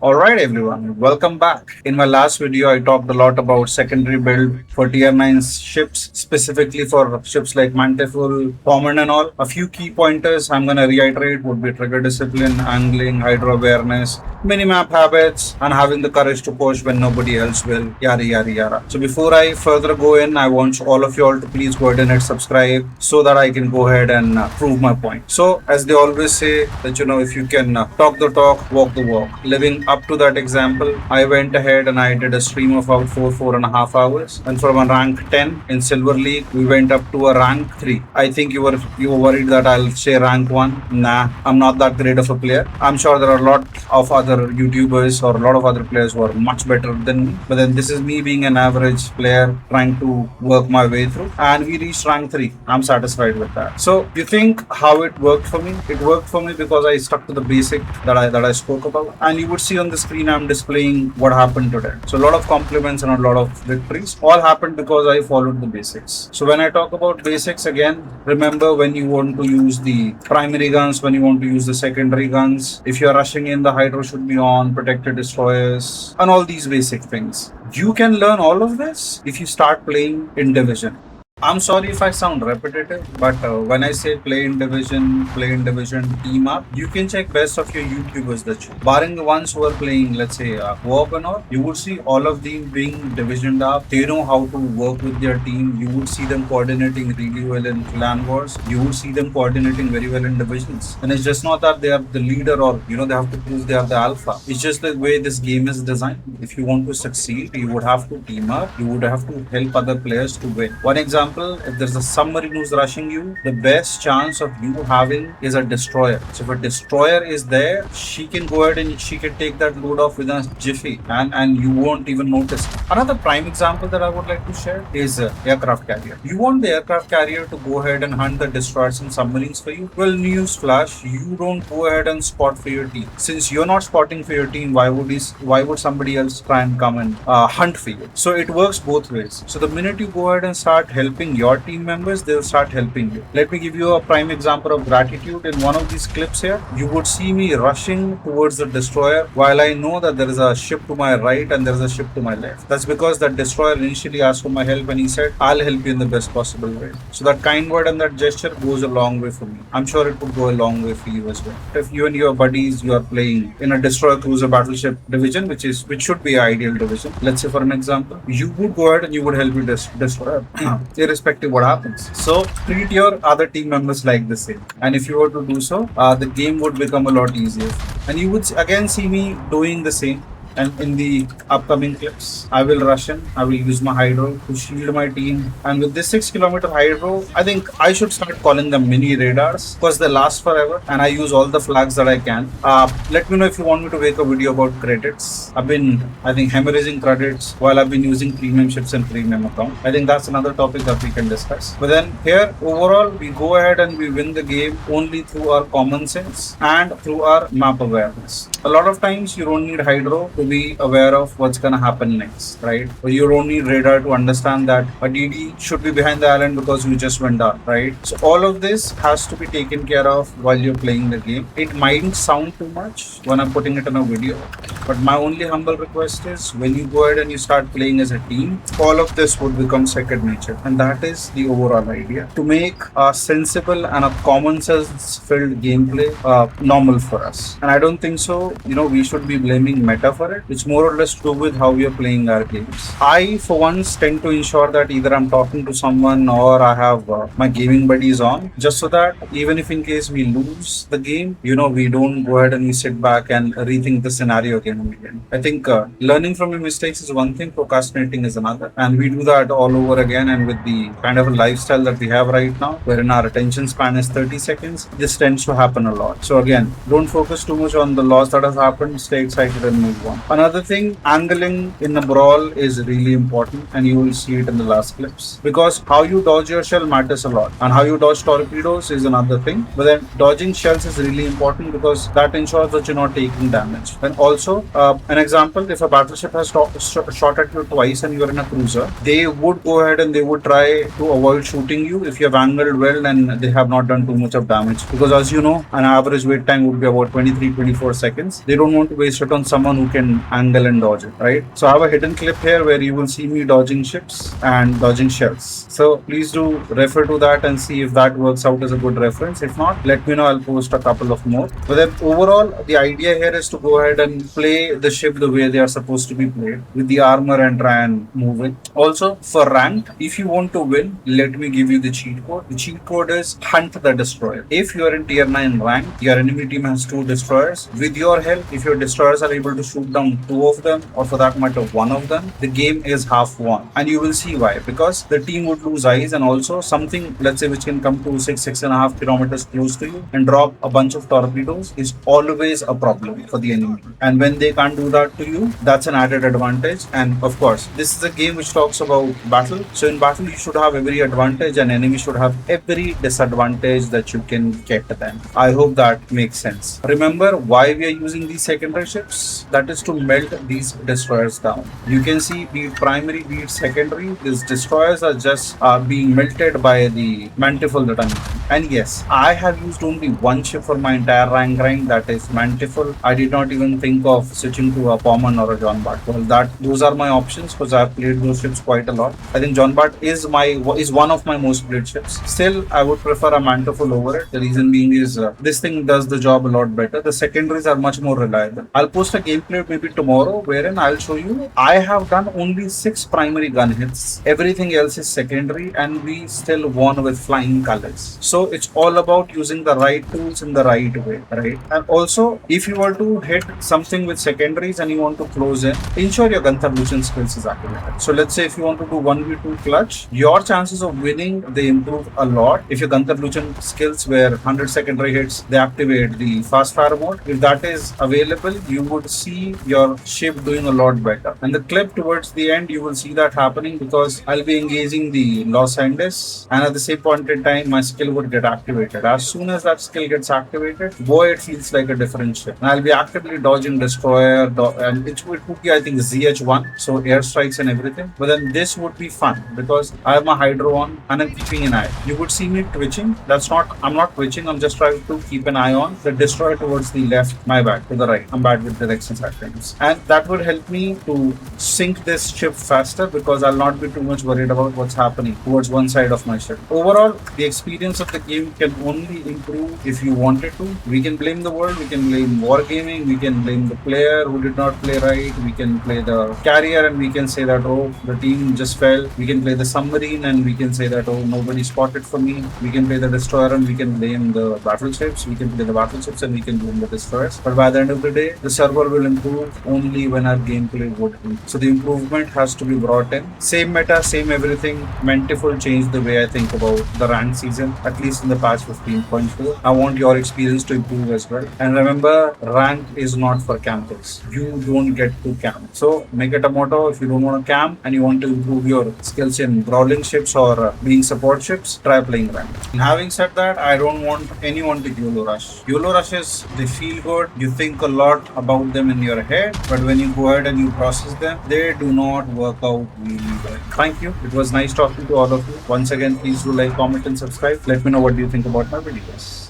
Alright everyone, welcome back. In my last video, I talked a lot about secondary build for tier 9 ships, specifically for ships like Manteful, Common and all. A few key pointers I'm gonna reiterate would be trigger discipline, angling, hydro awareness, minimap habits, and having the courage to push when nobody else will, yada yada yada. So before I further go in, I want all of you all to please go ahead and hit subscribe so that I can go ahead and prove my point. So as they always say that if you can talk the talk, walk the walk. Living up to that example, I went ahead and I did a stream of about 4.5 hours, and from a rank 10 in Silver League, we went up to a rank 3. I think you were worried that I'll say rank 1. Nah, I'm not that great of a player. I'm sure there are a lot of other YouTubers or a lot of other players who are much better than me, but then this is me being an average player trying to work my way through, and we reached rank 3. I'm satisfied with that. So you think how it worked for me? It worked for me because I stuck to the basic that I spoke about, and you would see on the screen I'm displaying what happened today. So a lot of compliments and a lot of victories all happened because I followed the basics. So when I talk about basics again, remember when you want to use the primary guns, when you want to use the secondary guns, if you're rushing in, the hydro should be on, protected destroyers, and all these basic things. You can learn all of this if you start playing in division. I'm sorry if I sound repetitive, but when I say play in division, team up, you can check best of your YouTubers that you, barring the ones who are playing, let's say, co-op and all, you would see all of them being divisioned up. They know how to work with their team. You would see them coordinating really well in clan wars. You would see them coordinating very well in divisions. And it's just not that they are the leader or, they have to prove they are the alpha. It's just the way this game is designed. If you want to succeed, you would have to team up. You would have to help other players to win. One example, if there's a submarine who's rushing you, the best chance of you having is a destroyer. So if a destroyer is there, she can go ahead and she can take that load off within a jiffy, and you won't even notice. Another prime example that I would like to share is aircraft carrier. You want the aircraft carrier to go ahead and hunt the destroyers and submarines for you? Well, news flash, you don't go ahead and spot for your team. Since you're not spotting for your team, why would somebody else try and come and hunt for you? So it works both ways. So the minute you go ahead and start helping your team members, they'll start helping you. Let me give you a prime example of gratitude. In one of these clips here, you would see me rushing towards the destroyer while I know that there is a ship to my right and there is a ship to my left. That's because that destroyer initially asked for my help and he said, I'll help you in the best possible way. So that kind word and that gesture goes a long way for me. I'm sure it would go a long way for you as well. If you and your buddies, you are playing in a destroyer cruiser battleship division, which should be an ideal division. Let's say for an example, you would go ahead and you would help your destroyer. Irrespective what happens. So treat your other team members like the same. And if you were to do so, the game would become a lot easier. And you would again see me doing the same. And in the upcoming clips, I will rush in. I will use my hydro to shield my team. And with this 6 kilometer hydro, I think I should start calling them mini radars because they last forever. And I use all the flags that I can. Let me know if you want me to make a video about credits. I've been, hemorrhaging credits while I've been using premium ships and premium account. I think that's another topic that we can discuss. But then here, overall, we go ahead and we win the game only through our common sense and through our map awareness. A lot of times, you don't need hydro to be aware of what's going to happen next, right? Or you don't need radar to understand that a DD should be behind the island because you just went down, right? So all of this has to be taken care of while you're playing the game. It mightn't sound too much when I'm putting it in a video, but my only humble request is when you go ahead and you start playing as a team, all of this would become second nature. And that is the overall idea, to make a sensible and a common sense filled gameplay normal for us. And I don't think so, we should be blaming meta for it. It's more or less to do with how we are playing our games. I, for once, tend to ensure that either I'm talking to someone or I have my gaming buddies on, just so that even if in case we lose the game, we don't go ahead and we sit back and rethink the scenario again and again. I think learning from your mistakes is one thing, procrastinating is another. And we do that all over again. And with the kind of a lifestyle that we have right now, wherein our attention span is 30 seconds, this tends to happen a lot. So again, don't focus too much on the loss that has happened. Stay excited and move on. Another thing, angling in a brawl is really important, and you will see it in the last clips, because how you dodge your shell matters a lot, and how you dodge torpedoes is another thing. But then dodging shells is really important because that ensures that you're not taking damage. And also, an example, if a battleship has shot at you twice and you're in a cruiser, they would go ahead and they would try to avoid shooting you if you have angled well and they have not done too much of damage, because as you know, an average wait time would be about 23-24 seconds. They don't want to waste it on someone who can angle and dodge it, right? So I have a hidden clip here where you will see me dodging ships and dodging shells. So please do refer to that and see if that works out as a good reference. If not, let me know, I'll post a couple of more. But then overall, the idea here is to go ahead and play the ship the way they are supposed to be played, with the armor, and try and move it. Also, for ranked, if you want to win, let me give you the cheat code. The cheat code is hunt the destroyer. If you are in tier 9 rank, your enemy team has 2 destroyers. With your help, if your destroyers are able to shoot down 2 of them, or for that matter 1 of them, the game is half won. And you will see why. Because the team would lose eyes, and also something, let's say, which can come to 6.5 kilometers close to you and drop a bunch of torpedoes is always a problem for the enemy. And when they can't do that to you, that's an added advantage. And of course, this is a game which talks about battle. So in battle, you should have every advantage, and enemy should have every disadvantage that you can get them. I hope that makes sense. Remember why we are using these secondary ships? That is to melt these destroyers down. You can see, be it primary, be it secondary, these destroyers are just being melted by the Mantifull that I'm using. And yes, I have used only one ship for my entire rank grind, that is Mantifull. I did not even think of switching to a Pommern or a John Bart. Well, those are my options because I've played those ships quite a lot. I think John Bart is one of my most played ships. Still, I would prefer a Mantifull over it. The reason being is this thing does the job a lot better. The secondaries are much more reliable. I'll post a gameplay maybe tomorrow wherein I'll show you I have done only 6 primary gun hits. Everything else is secondary, and we still won with flying colors. So it's all about using the right tools in the right way, right? And also, if you were to hit something with secondaries and you want to close in, ensure your Gunther Lucian skills is activated. So let's say if you want to do 1v2 clutch, your chances of winning, they improve a lot. If your Gunther Lucian skills were 100 secondary hits, they activate the fast fire mode. If that is available, you would see your ship doing a lot better. And the clip towards the end, you will see that happening because I'll be engaging the Los Andes, and at the same point in time, my skill would get activated. As soon as that skill gets activated, boy, it feels like a different ship. And I'll be actively dodging destroyer, and it would be, I think, ZH1, so airstrikes and everything. But then this would be fun because I have my Hydro on and I'm keeping an eye. You would see me twitching. I'm not twitching, I'm just trying to keep an eye on the destroyer towards the left, my bad, to the right. I'm bad with directions at times. And that would help me to sink this ship faster because I'll not be too much worried about what's happening towards one side of my ship. Overall, the experience of the game can only improve if you wanted to. We can blame the world, we can blame wargaming, we can blame the player who did not play right, we can play the carrier and we can say that, oh, the team just fell. We can play the submarine and we can say that, oh, nobody spotted for me. We can play the destroyer and we can blame the battleships. We can play the battleships and we can blame the destroyers. But by the end of the day, the server will improve only when our gameplay would improve. So the improvement has to be brought in. Same meta, same everything. Mantifull changed the way I think about the rank season, at least in the patch 15.4. I want your experience to improve as well. And remember, rank is not for campers. You don't get to camp. So make it a motto. If you don't want to camp and you want to improve your skills in brawling ships or being support ships, try playing rank. And having said that, I don't want anyone to YOLO rush. YOLO rushes, they feel good. You think a lot about them in your head, but when you go ahead and you process them, they do not work out really well. Thank you. It was nice talking to all of you. Once again, please do like, comment, and subscribe. Let me know what you think about my videos.